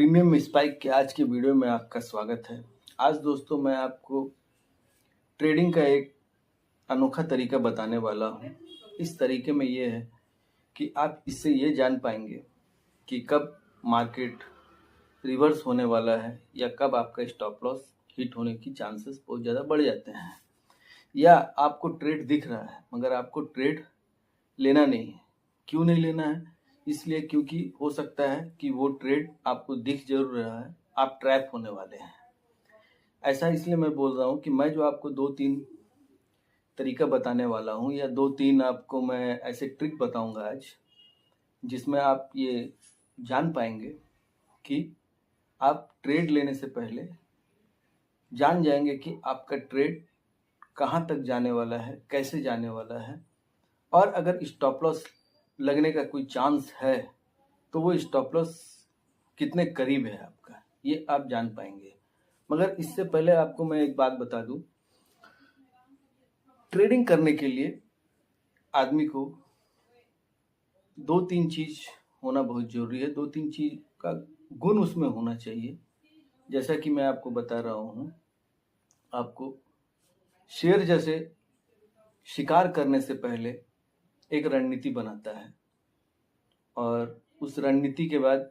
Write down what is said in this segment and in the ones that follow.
Premium spike के आज के वीडियो में आपका स्वागत है। आज दोस्तों मैं आपको ट्रेडिंग का एक अनोखा तरीका बताने वाला हूँ। इस तरीके में ये है कि आप इससे ये जान पाएंगे कि कब मार्केट रिवर्स होने वाला है या कब आपका स्टॉप लॉस हिट होने की चांसेस बहुत ज़्यादा बढ़ जाते हैं, या आपको ट्रेड दिख रहा है मगर आपको ट्रेड लेना नहीं है। क्यों नहीं लेना है? इसलिए क्योंकि हो सकता है कि वो ट्रेड आपको दिख जरूर रहा है, आप ट्रैप होने वाले हैं। ऐसा इसलिए मैं बोल रहा हूँ कि मैं जो आपको 2-3 तरीका बताने वाला हूँ या 2-3 आपको मैं ऐसे ट्रिक बताऊंगा आज, जिसमें आप ये जान पाएंगे कि आप ट्रेड लेने से पहले जान जाएंगे कि आपका ट्रेड कहाँ तक जाने वाला है, कैसे जाने वाला है, और अगर स्टॉप लॉस लगने का कोई चांस है तो वो स्टॉप लॉस कितने करीब है आपका, ये आप जान पाएंगे। मगर इससे पहले आपको मैं एक बात बता दूं, ट्रेडिंग करने के लिए आदमी को 2-3 चीज होना बहुत जरूरी है। 2-3 चीज का गुण उसमें होना चाहिए। जैसा कि मैं आपको बता रहा हूँ, आपको शेर जैसे शिकार करने से पहले एक रणनीति बनाता है और उस रणनीति के बाद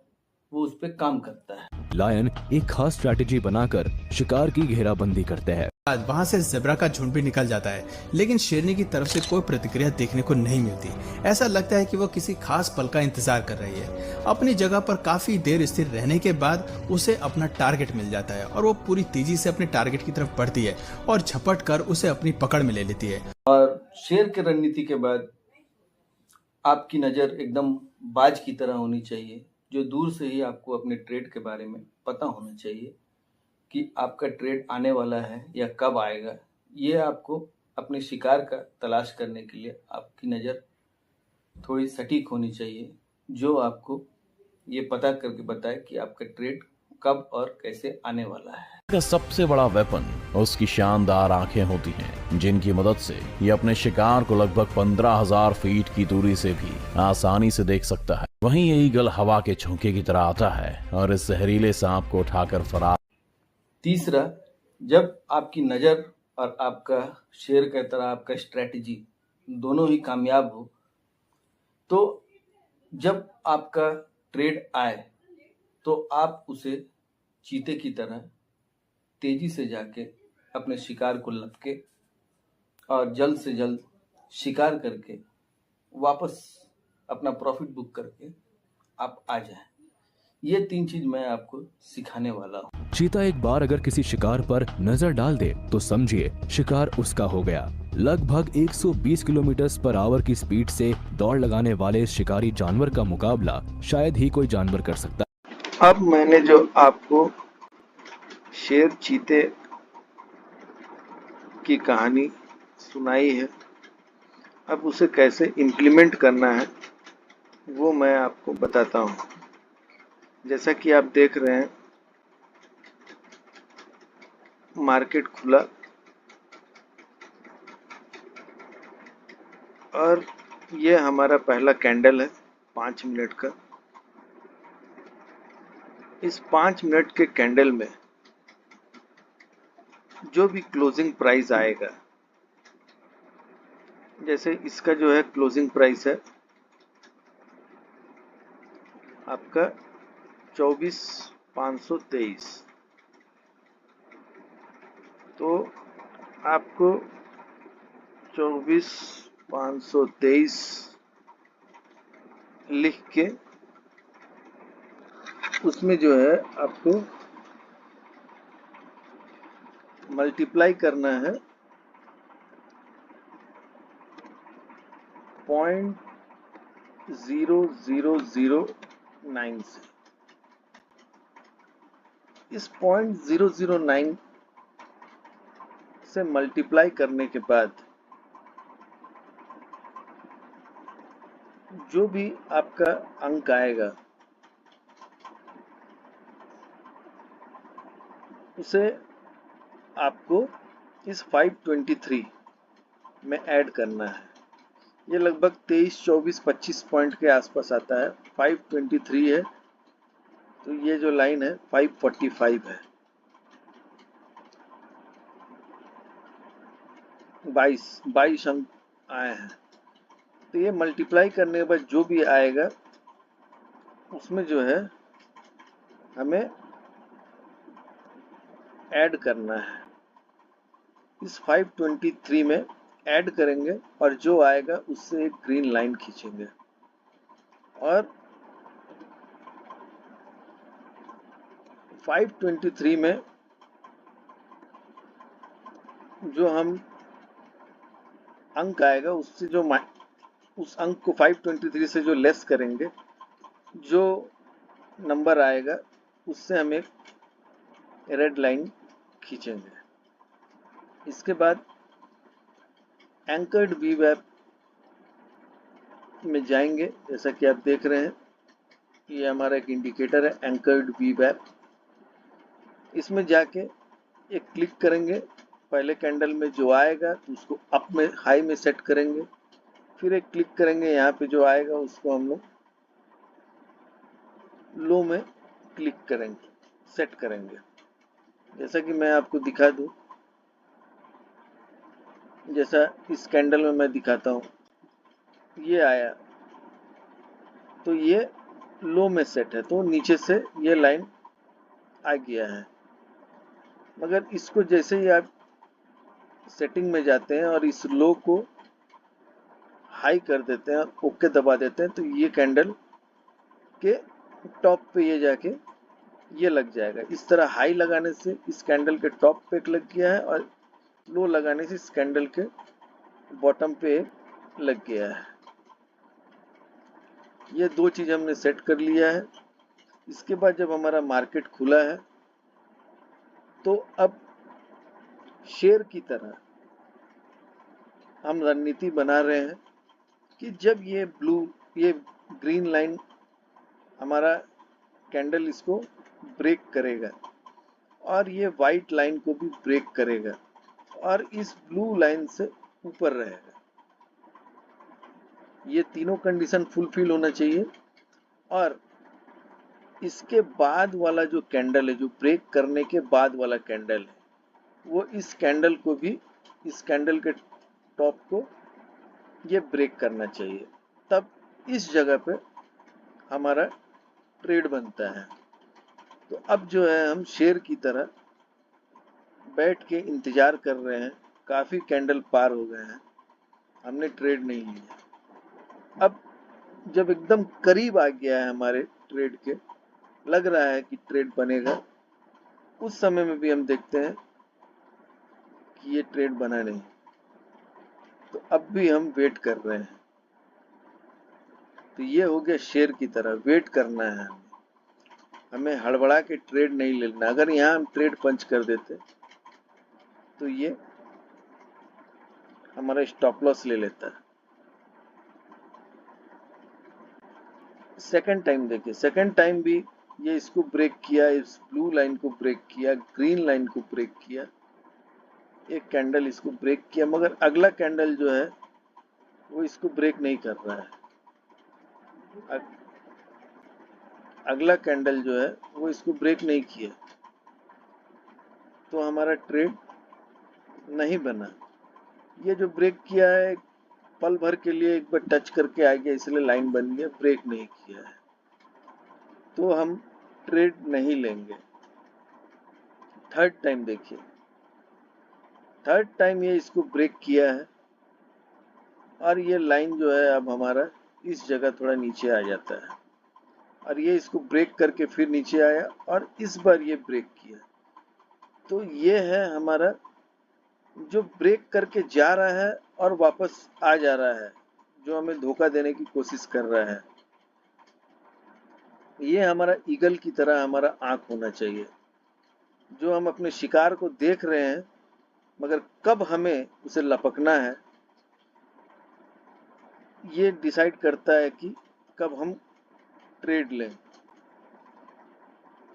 वो उस पर काम करता है। लायन एक खास स्ट्रैटेजी बनाकर शिकार की घेराबंदी करते हैं। वहां से ज़ेब्रा का झुंड भी निकल जाता है, लेकिन शेरनी की तरफ से कोई प्रतिक्रिया देखने को नहीं मिलती। ऐसा लगता है कि वो किसी खास पल का इंतजार कर रही है। अपनी जगह पर काफी देर स्थिर रहने के बाद उसे अपना टारगेट मिल जाता है और वो पूरी तेजी से अपने टारगेट की तरफ बढ़ती है और झपट कर उसे अपनी पकड़ में ले लेती है। और शेर की रणनीति के बाद आपकी नज़र एकदम बाज की तरह होनी चाहिए, जो दूर से ही आपको अपने ट्रेड के बारे में पता होना चाहिए कि आपका ट्रेड आने वाला है या कब आएगा। ये आपको अपने शिकार का तलाश करने के लिए आपकी नज़र थोड़ी सटीक होनी चाहिए, जो आपको ये पता करके बताए कि आपका ट्रेड कब और कैसे आने वाला है। का सबसे बड़ा वेपन उसकी शानदार आंखें होती हैं, जिनकी मदद से ये अपने शिकार को लगभग 15,000 फीट की दूरी से भी आसानी से देख सकता है। वहीं ये ईगल हवा के झोंके की तरह आता है और इस जहरीले सांप को उठाकर फरार। तीसरा, जब आपकी नज़र और आपका शेर की तरह आपका स्ट्रैटेजी दोनों ही कामयाब हो, तो जब आपका ट्रेड आए तो आप उसे चीते की तरह तेजी से जाके अपने शिकार को लपके और जल्द से जल्द शिकार करके वापस अपना प्रॉफिट बुक करके आप आ जाएं। ये 3 चीज मैं आपको सिखाने वाला हूँ। चीता एक बार अगर किसी शिकार पर नजर डाल दे तो समझिए शिकार उसका हो गया। लगभग 120 किलोमीटर/आवर की स्पीड से दौड़ लगाने वाले इस शिकारी जानवर का मुकाबला शायद ही कोई जानवर कर सकता। अब मैंने जो आपको शेर चीते की कहानी सुनाई है, अब उसे कैसे इम्प्लीमेंट करना है वो मैं आपको बताता हूँ। जैसा कि आप देख रहे हैं, मार्केट खुला और ये हमारा पहला कैंडल है 5 मिनट का। इस 5 मिनट के कैंडल में जो भी क्लोजिंग प्राइस आएगा, जैसे इसका जो है क्लोजिंग प्राइस है आपका 24,523, तो आपको 24,523 लिख के उसमें जो है आपको मल्टीप्लाई करना है 0.0009 से। इस 0.009 से मल्टीप्लाई करने के बाद जो भी आपका अंक आएगा उसे आपको इस 523 में ऐड करना है। ये लगभग 23, 24, 25 पॉइंट के आसपास आता है। 523 है तो ये जो लाइन है 545 है, 22 अंक आए हैं। तो ये मल्टीप्लाई करने के बाद जो भी आएगा उसमें जो है हमें ऐड करना है। इस 523 में ऐड करेंगे और जो आएगा उससे एक ग्रीन लाइन खींचेंगे और 523 में जो हम अंक आएगा उससे जो उस अंक को 523 से जो लेस करेंगे, जो नंबर आएगा उससे हम एक रेड लाइन खींचेंगे। इसके बाद एंकर्ड वी वेब में जाएंगे। जैसा कि आप देख रहे हैं, ये हमारा एक इंडिकेटर है एंकर्ड वी वेब। इसमें जाके एक क्लिक करेंगे, पहले कैंडल में जो आएगा तो उसको अप में हाई में सेट करेंगे, फिर एक क्लिक करेंगे, यहाँ पे जो आएगा उसको हम लोग लो में क्लिक करेंगे, सेट करेंगे। जैसा कि मैं आपको दिखा दूं, जैसा इस कैंडल में मैं दिखाता हूँ, ये आया तो ये लो में सेट है, तो नीचे से ये लाइन आ गया है। मगर इसको जैसे ही आप सेटिंग में जाते हैं और इस लो को हाई कर देते हैं और ओके दबा देते हैं, तो ये कैंडल के टॉप पे ये जाके ये लग जाएगा। इस तरह हाई लगाने से इस कैंडल के टॉप पे लग गया है और लो लगाने से इस कैंडल के बॉटम पे लग गया है। ये दो चीज हमने सेट कर लिया है। इसके बाद जब हमारा मार्केट खुला है तो अब शेर की तरह हम रणनीति बना रहे हैं कि जब ये ग्रीन लाइन हमारा कैंडल इसको ब्रेक करेगा और ये वाइट लाइन को भी ब्रेक करेगा और इस ब्लू लाइन से ऊपर रहेगा, ये तीनों कंडीशन फुलफिल होना चाहिए। और इसके बाद वाला जो कैंडल है, जो ब्रेक करने के बाद वाला कैंडल है, वो इस कैंडल को भी, इस कैंडल के टॉप को ये ब्रेक करना चाहिए। तब इस जगह पे हमारा ट्रेड बनता है। तो अब जो है हम शेर की तरह बैठ के इंतजार कर रहे हैं। काफी कैंडल पार हो गए हैं, हमने ट्रेड नहीं लिया। अब जब एकदम करीब आ गया है हमारे ट्रेड के, लग रहा है कि ट्रेड बनेगा, उस समय में भी हम देखते हैं कि ये ट्रेड बना नहीं, तो अब भी हम वेट कर रहे हैं। तो ये हो गया शेर की तरह, वेट करना है हमें हड़बड़ा के ट्रेड नहीं लेना। अगर यहाँ हम ट्रेड पंच कर देते तो ये हमारा स्टॉप लॉस ले लेता है। सेकंड टाइम देखिए, सेकंड टाइम भी ये इसको ब्रेक किया, इस ब्लू लाइन को ब्रेक किया, ग्रीन लाइन को ब्रेक किया, एक कैंडल इसको ब्रेक किया, मगर अगला कैंडल जो है वो इसको ब्रेक नहीं कर रहा है। अगला कैंडल जो है वो इसको ब्रेक नहीं किया, तो हमारा ट्रेड नहीं बना। ये जो ब्रेक किया है पल भर के लिए एक बार टच करके आ गया, इसलिए लाइन बन गया, ब्रेक नहीं किया है, तो हम ट्रेड नहीं लेंगे। थर्ड टाइम देखिए, थर्ड टाइम ये इसको ब्रेक किया है और ये लाइन जो है अब हमारा इस जगह थोड़ा नीचे आ जाता है और ये इसको ब्रेक करके फिर नीचे आया और इस बार ये ब्रेक किया। तो ये है हमारा जो ब्रेक करके जा रहा है और वापस आ जा रहा है, जो हमें धोखा देने की कोशिश कर रहा है। ये हमारा ईगल की तरह हमारा आंख होना चाहिए, जो हम अपने शिकार को देख रहे हैं, मगर कब हमें उसे लपकना है ये डिसाइड करता है कि कब हम ट्रेड लें।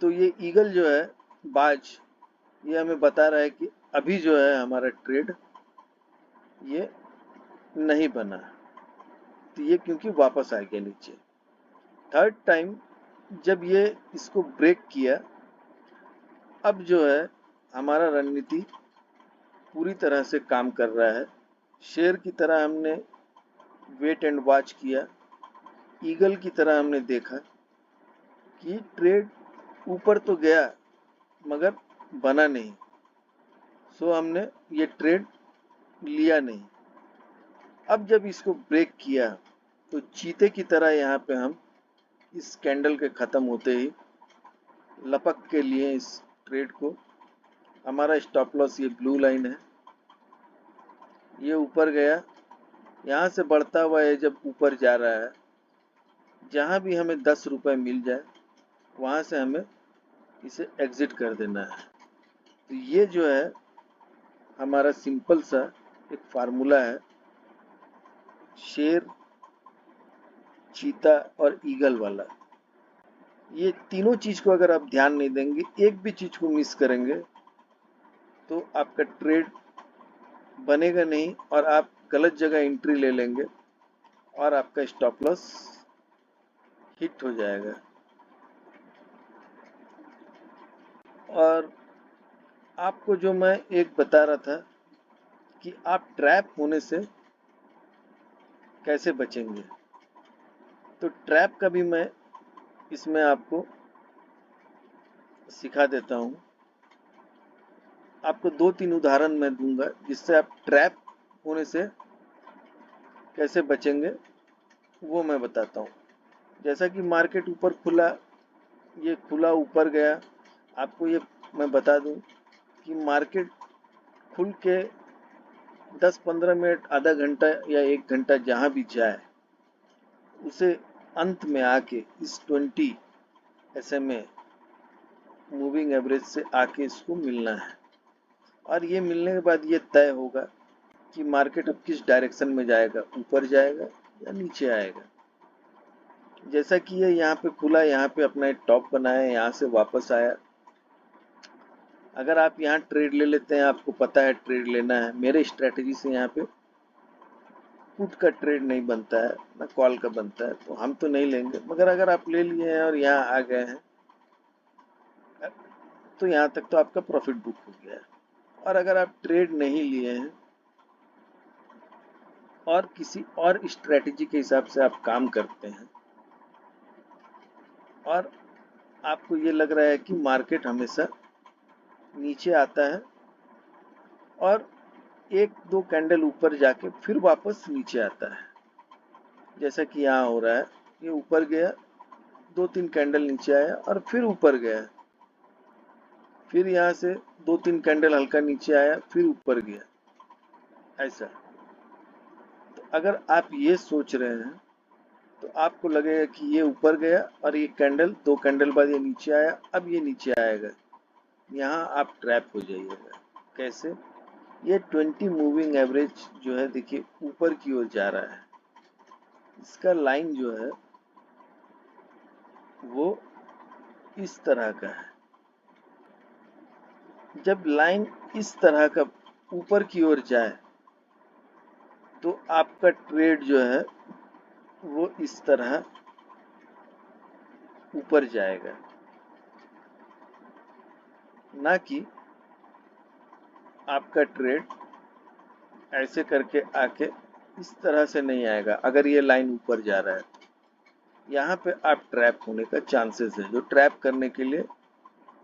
तो ये ईगल जो है, बाज, ये हमें बता रहा है कि अभी जो है हमारा ट्रेड ये नहीं बना, तो ये क्योंकि वापस आ गया नीचे। थर्ड टाइम जब ये इसको ब्रेक किया, अब जो है हमारा रणनीति पूरी तरह से काम कर रहा है। शेर की तरह हमने वेट एंड वॉच किया, ईगल की तरह हमने देखा कि ट्रेड ऊपर तो गया मगर बना नहीं, सो हमने ये ट्रेड लिया नहीं। अब जब इसको ब्रेक किया तो चीते की तरह यहाँ पे हम इस कैंडल के ख़त्म होते ही लपक के लिए इस ट्रेड को। हमारा स्टॉप लॉस ये ब्लू लाइन है, ये ऊपर गया, यहाँ से बढ़ता हुआ ये जब ऊपर जा रहा है, जहाँ भी हमें 10 रुपये मिल जाए वहाँ से हमें इसे एग्जिट कर देना है। तो ये जो है हमारा सिंपल सा एक फार्मूला है शेर, चीता और ईगल वाला। ये तीनों चीज को अगर आप ध्यान नहीं देंगे, एक भी चीज को मिस करेंगे तो आपका ट्रेड बनेगा नहीं और आप गलत जगह एंट्री ले लेंगे और आपका स्टॉप लॉस हिट हो जाएगा। और आपको जो मैं एक बता रहा था कि आप ट्रैप होने से कैसे बचेंगे, तो ट्रैप का भी मैं इसमें आपको सिखा देता हूँ। आपको 2-3 उदाहरण मैं दूंगा जिससे आप ट्रैप होने से कैसे बचेंगे वो मैं बताता हूँ। जैसा कि मार्केट ऊपर खुला, ये खुला ऊपर गया, आपको ये मैं बता दूं कि मार्केट खुल के 10-15 मिनट, आधा घंटा या 1 घंटा जहाँ भी जाए, उसे अंत में आके इस 20 SMA मूविंग एवरेज से आके इसको मिलना है। और ये मिलने के बाद ये तय होगा कि मार्केट अब किस डायरेक्शन में जाएगा, ऊपर जाएगा या नीचे आएगा। जैसा कि ये यहाँ पे खुला, यहाँ पे अपना एक टॉप बनाया, यहाँ से वापस आया। अगर आप यहाँ ट्रेड ले लेते हैं, आपको पता है ट्रेड लेना है, मेरे स्ट्रेटजी से यहाँ पे पुट का ट्रेड नहीं बनता है ना कॉल का बनता है, तो हम तो नहीं लेंगे। मगर अगर आप ले लिए हैं और यहाँ आ गए हैं तो यहाँ तक तो आपका प्रॉफिट बुक हो गया है। और अगर आप ट्रेड नहीं लिए हैं और किसी और स्ट्रेटजी के हिसाब से आप काम करते हैं और आपको ये लग रहा है कि मार्केट हमेशा नीचे आता है और 1-2 कैंडल ऊपर जाके फिर वापस नीचे आता है, जैसा कि यहाँ हो रहा है, ये ऊपर गया, 2-3 कैंडल नीचे आया और फिर ऊपर गया, फिर यहाँ से 2-3 कैंडल हल्का नीचे आया, फिर ऊपर गया, ऐसा। तो अगर आप ये सोच रहे हैं तो आपको लगेगा कि ये ऊपर गया और ये कैंडल 2 कैंडल बाद ये नीचे आया, अब ये नीचे आएगा, यहाँ आप ट्रैप हो जाइएगा। कैसे? ये 20 मूविंग एवरेज जो है, देखिए ऊपर की ओर जा रहा है, इसका लाइन जो है वो इस तरह का है। जब लाइन इस तरह का ऊपर की ओर जाए तो आपका ट्रेड जो है वो इस तरह ऊपर जाएगा, ना कि आपका ट्रेड ऐसे करके आके इस तरह से नहीं आएगा। अगर ये लाइन ऊपर जा रहा है तो यहाँ पे आप ट्रैप होने का चांसेस है, जो ट्रैप करने के लिए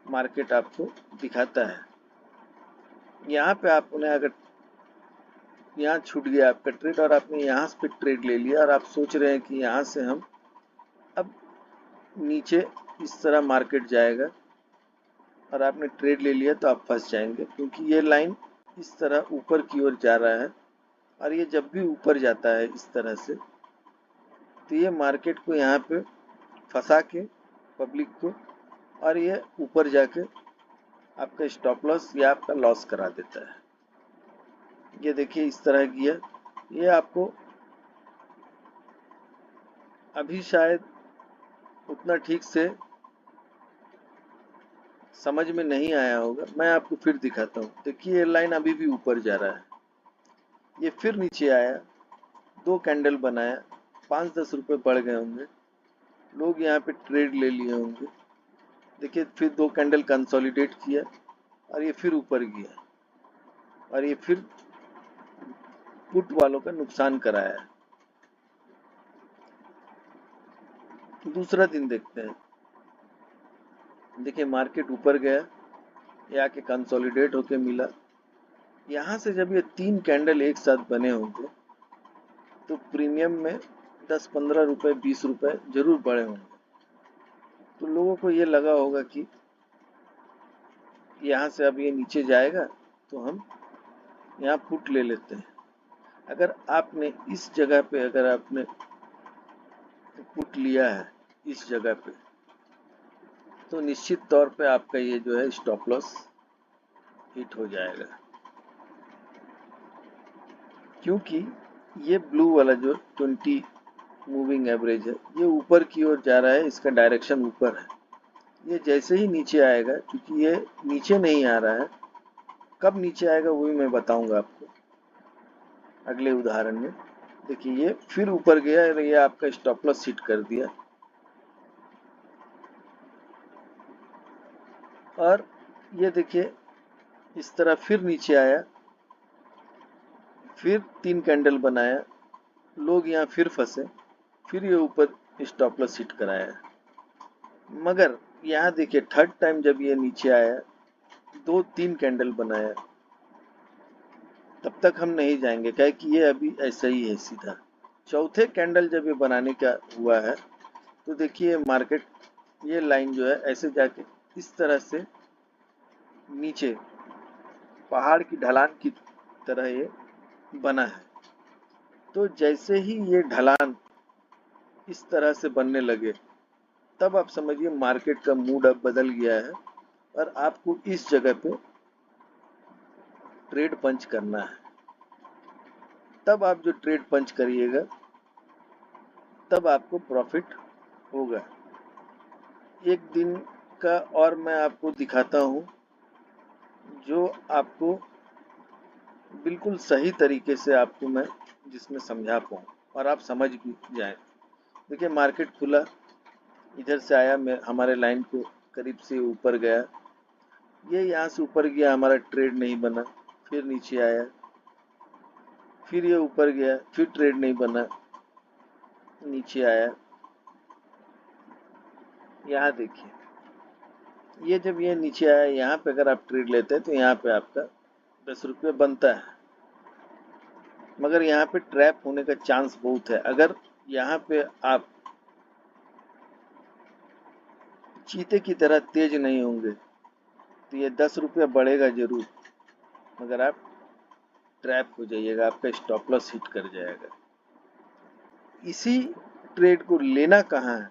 मार्केट आपको दिखाता है। यहाँ पे आपने अगर यहाँ छूट गया आपका ट्रेड और आपने यहाँ पे ट्रेड ले लिया और आप सोच रहे हैं कि यहाँ से हम अब नीचे इस तरह मार्केट जाएगा और आपने ट्रेड ले लिया, तो आप फंस जाएंगे, क्योंकि ये लाइन इस तरह ऊपर की ओर जा रहा है और ये जब भी ऊपर जाता है इस तरह से, तो ये मार्केट को यहाँ पे फंसा के पब्लिक को, और ये ऊपर जाके आपका स्टॉप लॉस या आपका लॉस करा देता है। ये देखिए इस तरह किया, ये आपको अभी शायद उतना ठीक से समझ में नहीं आया होगा, मैं आपको फिर दिखाता हूँ। देखिए ये लाइन अभी भी ऊपर जा रहा है, ये फिर नीचे आया, 2 कैंडल बनाया, 5-10 रुपए बढ़ गए होंगे, लोग यहाँ पे ट्रेड ले लिए होंगे। देखिए फिर 2 कैंडल कंसोलिडेट किया और ये फिर ऊपर गया और ये फिर पुट वालों का नुकसान कराया। दूसरा दिन देखते हैं। देखिए मार्केट ऊपर गया, ये आके कंसोलिडेट होके मिला। यहाँ से जब ये 3 कैंडल एक साथ बने होंगे तो प्रीमियम में 10-15 रुपए 20 रुपए जरूर बढ़े होंगे। तो लोगों को ये लगा होगा कि यहाँ से अब ये नीचे जाएगा तो हम यहाँ पुट ले लेते हैं। अगर आपने इस जगह पे अगर आपने पुट लिया है इस जगह पे, तो निश्चित तौर पे आपका ये जो है स्टॉप लॉस हिट हो जाएगा, क्योंकि ये ब्लू वाला जो 20 मूविंग एवरेज है ये ऊपर की ओर जा रहा है, इसका डायरेक्शन ऊपर है। ये जैसे ही नीचे आएगा, क्योंकि ये नीचे नहीं आ रहा है, कब नीचे आएगा वो भी मैं बताऊंगा आपको अगले उदाहरण में। देखिए ये फिर ऊपर गया और ये आपका स्टॉप लॉस हिट कर दिया और ये देखिए इस तरह फिर नीचे आया, फिर 3 कैंडल बनाया, लोग यहाँ फिर फंसे, फिर ये ऊपर स्टॉप लॉस हिट कराया। मगर यहाँ देखिए थर्ड टाइम जब ये नीचे आया, 2-3 कैंडल बनाया, तब तक हम नहीं जाएंगे, क्या कि ये अभी ऐसा ही है सीधा। चौथे कैंडल जब ये बनाने का हुआ है तो देखिए मार्केट ये लाइन जो है ऐसे जाके इस तरह से नीचे पहाड़ की ढलान की तरह ये बना है। तो जैसे ही ये ढलान इस तरह से बनने लगे, तब आप समझिए मार्केट का मूड अब बदल गया है और आपको इस जगह पे ट्रेड पंच करना है। तब आप जो ट्रेड पंच करिएगा तब आपको प्रॉफिट होगा। एक दिन का और मैं आपको दिखाता हूँ जो आपको बिल्कुल सही तरीके से आपको मैं जिसमें समझा पाऊँ और आप समझ भी जाएं। देखिए मार्केट खुला, इधर से आया, मैं हमारे लाइन को करीब से ऊपर गया, ये यहाँ से ऊपर गया, हमारा ट्रेड नहीं बना, फिर नीचे आया, फिर ये ऊपर गया, फिर ट्रेड नहीं बना, नीचे आया। यहाँ देखिए ये जब ये नीचे आया, यहाँ पे अगर आप ट्रेड लेते हैं तो यहाँ पे आपका 10 रुपये बनता है, मगर यहाँ पे ट्रैप होने का चांस बहुत है। अगर यहाँ पे आप चीते की तरह तेज नहीं होंगे तो ये 10 रुपये बढ़ेगा जरूर, मगर आप ट्रैप हो जाइएगा, आपका स्टॉप लॉस हिट कर जाएगा। इसी ट्रेड को लेना कहाँ है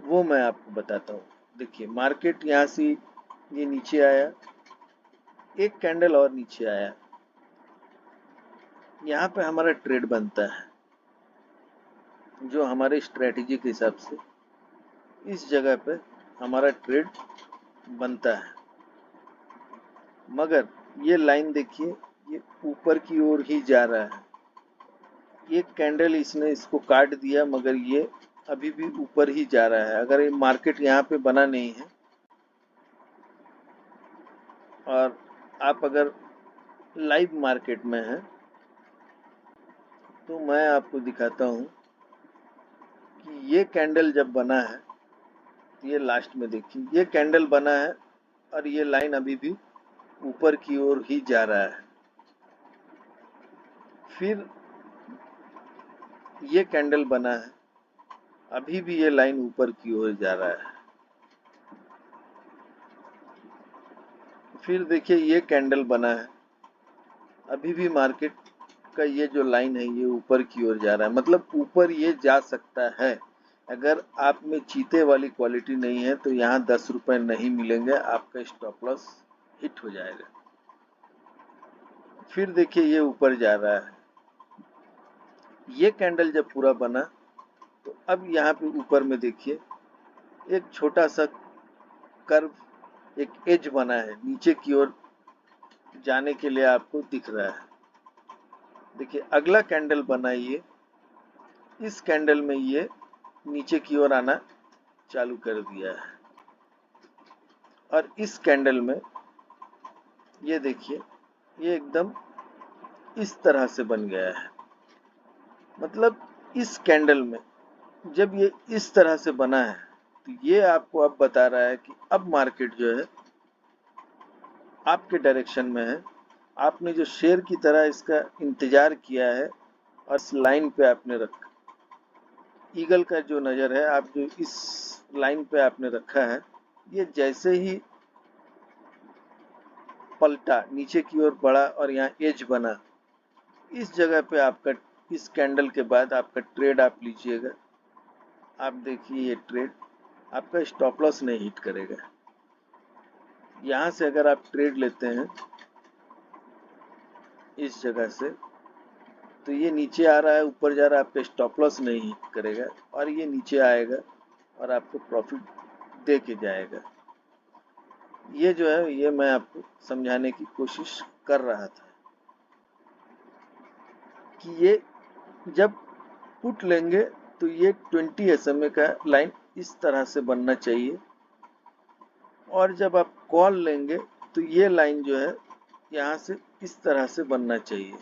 वो मैं आपको बताता हूँ। देखिए मार्केट यहाँ से ये नीचे आया, एक कैंडल और नीचे आया, यहाँ पे हमारा ट्रेड बनता है जो हमारे स्ट्रेटेजी के हिसाब से इस जगह पे हमारा ट्रेड बनता है। मगर ये लाइन देखिए ये ऊपर की ओर ही जा रहा है, एक कैंडल इसने इसको काट दिया, मगर ये अभी भी ऊपर ही जा रहा है। अगर ये मार्केट यहाँ पे बना नहीं है और आप अगर लाइव मार्केट में हैं तो मैं आपको दिखाता हूँ कि ये कैंडल जब बना है, ये लास्ट में देखिए ये कैंडल बना है और ये लाइन अभी भी ऊपर की ओर ही जा रहा है। फिर ये कैंडल बना है, अभी भी ये लाइन ऊपर की ओर जा रहा है। फिर देखिए ये कैंडल बना है, अभी भी मार्केट का ये जो लाइन है ये ऊपर की ओर जा रहा है, मतलब ऊपर ये जा सकता है। अगर आप में चीते वाली क्वालिटी नहीं है तो यहाँ 10 रुपए नहीं मिलेंगे, आपका स्टॉप लॉस हिट हो जाएगा। फिर देखिए ये ऊपर जा रहा है, ये कैंडल जब पूरा बना तो अब यहाँ पे ऊपर में देखिए एक छोटा सा कर्व, एक एज बना है, नीचे की ओर जाने के लिए आपको दिख रहा है। देखिए अगला कैंडल बना, ये इस कैंडल में ये नीचे की ओर आना चालू कर दिया है। और इस कैंडल में ये देखिए, ये एकदम इस तरह से बन गया है। मतलब इस कैंडल में जब ये इस तरह से बना है तो ये आपको अब बता रहा है कि अब मार्केट जो है आपके डायरेक्शन में है। आपने जो शेर की तरह इसका इंतजार किया है और इस लाइन पे आपने रखा, ईगल का जो नज़र है, आप जो इस लाइन पे आपने रखा है, ये जैसे ही पलटा, नीचे की ओर बढ़ा और यहाँ एज बना, इस जगह पे आपका, इस कैंडल के बाद आपका ट्रेड आप लीजिएगा। आप देखिए ये ट्रेड आपका स्टॉप लॉस नहीं हिट करेगा। यहाँ से अगर आप ट्रेड लेते हैं इस जगह से, तो ये नीचे आ रहा है, ऊपर जा रहा है, आपका स्टॉप लॉस नहीं हिट करेगा और ये नीचे आएगा और आपको प्रॉफिट दे के जाएगा। ये जो है, ये मैं आपको समझाने की कोशिश कर रहा था कि ये जब पुट लेंगे तो ये 20 SMA का लाइन इस तरह से बनना चाहिए, और जब आप कॉल लेंगे तो ये लाइन जो है यहाँ से इस तरह से बनना चाहिए।